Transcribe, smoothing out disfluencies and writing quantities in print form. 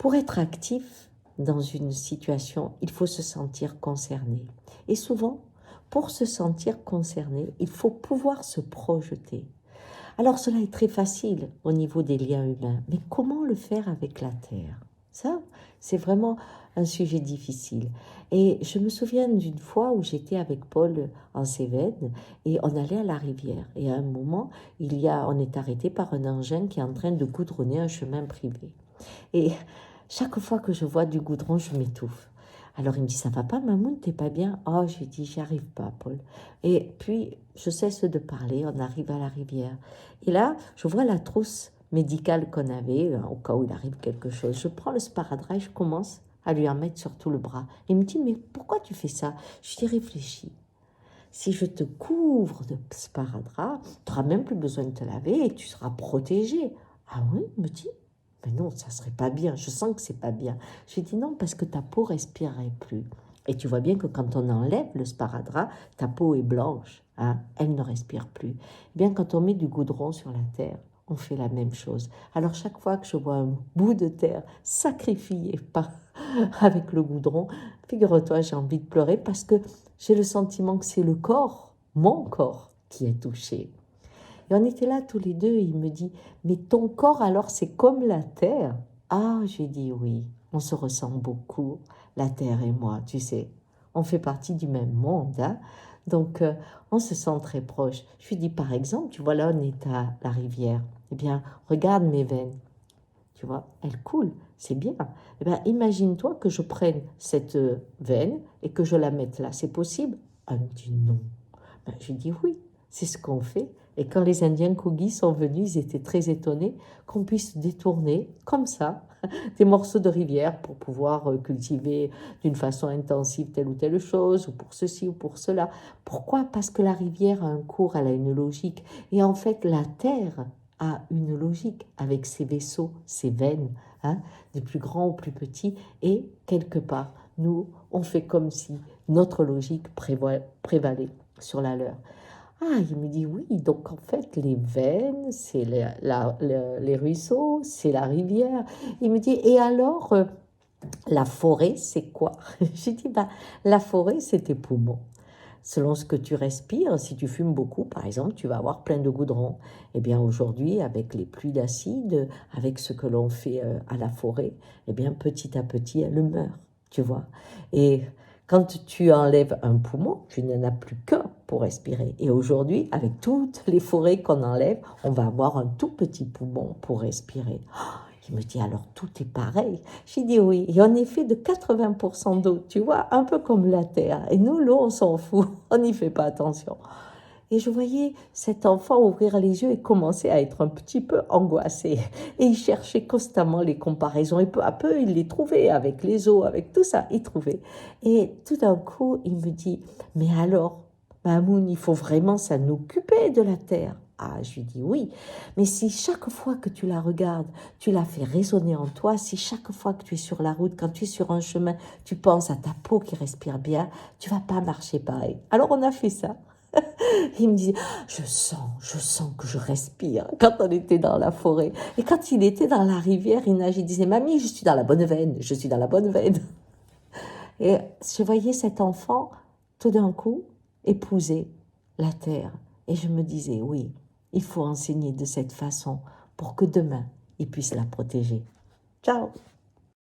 Pour être actif dans une situation, il faut se sentir concerné. Et souvent, pour se sentir concerné, il faut pouvoir se projeter. Alors cela est très facile au niveau des liens humains, mais comment le faire avec la Terre? Ça, c'est vraiment un sujet difficile. Et je me souviens d'une fois où j'étais avec Paul en Cévennes et on allait à la rivière. Et à un moment, on est arrêté par un engin qui est en train de goudronner un chemin privé. Et chaque fois que je vois du goudron, je m'étouffe. Alors il me dit, ça va pas, Mamoun, t'es pas bien? Oh, je lui dis, j'y arrive pas, Paul. Et puis, je cesse de parler, on arrive à la rivière. Et là, je vois la trousse médicale qu'on avait, au cas où il arrive quelque chose. Je prends le sparadrap et je commence à lui en mettre sur tout le bras. Il me dit, mais pourquoi tu fais ça? Je dis, réfléchis. Si je te couvre de sparadrap, tu n'auras même plus besoin de te laver et tu seras protégé. Ah oui, me dit. Mais non, ça serait pas bien. Je sens que c'est pas bien. Je lui dis non, parce que ta peau respirerait plus. Et tu vois bien que quand on enlève le sparadrap, ta peau est blanche. Hein, elle ne respire plus. Eh bien, quand on met du goudron sur la terre, on fait la même chose. Alors, chaque fois que je vois un bout de terre sacrifié avec le goudron, figure-toi, j'ai envie de pleurer parce que j'ai le sentiment que c'est le corps, mon corps, qui est touché. Et on était là tous les deux et il me dit, mais ton corps alors c'est comme la terre? Ah, j'ai dit oui, on se ressemble beaucoup, la terre et moi, tu sais. On fait partie du même monde, hein? Donc on se sent très proches. Je lui dis par exemple, tu vois là on est à la rivière, eh bien regarde mes veines, tu vois, elles coulent, c'est bien. Eh bien imagine-toi que je prenne cette veine et que je la mette là, c'est possible? Elle me dit non. Ben, je dis oui, c'est ce qu'on fait. Et quand les Indiens Kogi sont venus, ils étaient très étonnés qu'on puisse détourner comme ça des morceaux de rivière pour pouvoir cultiver d'une façon intensive telle ou telle chose, ou pour ceci ou pour cela. Pourquoi? Parce que la rivière a un cours, elle a une logique. Et en fait, la terre a une logique avec ses vaisseaux, ses veines, hein, des plus grands aux plus petits. Et quelque part, nous, on fait comme si notre logique prévalait sur la leur. Ah, il me dit oui, donc en fait, les veines, c'est les ruisseaux, c'est la rivière. Il me dit, et alors, la forêt, c'est quoi? J'ai dit, bah, la forêt, c'est tes poumons. Selon ce que tu respires, si tu fumes beaucoup, par exemple, tu vas avoir plein de goudron. Eh bien, aujourd'hui, avec les pluies d'acide, avec ce que l'on fait à la forêt, eh bien, petit à petit, elle meurt, tu vois. Et quand tu enlèves un poumon, tu n'en as plus qu'un pour respirer. Et aujourd'hui, avec toutes les forêts qu'on enlève, on va avoir un tout petit poumon pour respirer. Il me dit, alors tout est pareil. J'ai dit oui, et on est fait de 80% d'eau, tu vois, un peu comme la terre. Et nous, l'eau, on s'en fout, on n'y fait pas attention. Et je voyais cet enfant ouvrir les yeux et commencer à être un petit peu angoissé. Et il cherchait constamment les comparaisons. Et peu à peu, il les trouvait avec les eaux, avec tout ça, il trouvait. Et tout d'un coup, il me dit, mais alors, Mamoun, il faut vraiment s'en occuper de la terre. Ah, je lui dis oui, mais si chaque fois que tu la regardes, tu la fais résonner en toi, si chaque fois que tu es sur la route, quand tu es sur un chemin, tu penses à ta peau qui respire bien, tu vas pas marcher pareil. Alors on a fait ça. Il me disait, je sens que je respire quand on était dans la forêt. Et quand il était dans la rivière, il nageait, il disait, mamie, je suis dans la bonne veine, je suis dans la bonne veine. Et je voyais cet enfant, tout d'un coup, épouser la terre. Et je me disais, oui, il faut enseigner de cette façon pour que demain, il puisse la protéger. Ciao!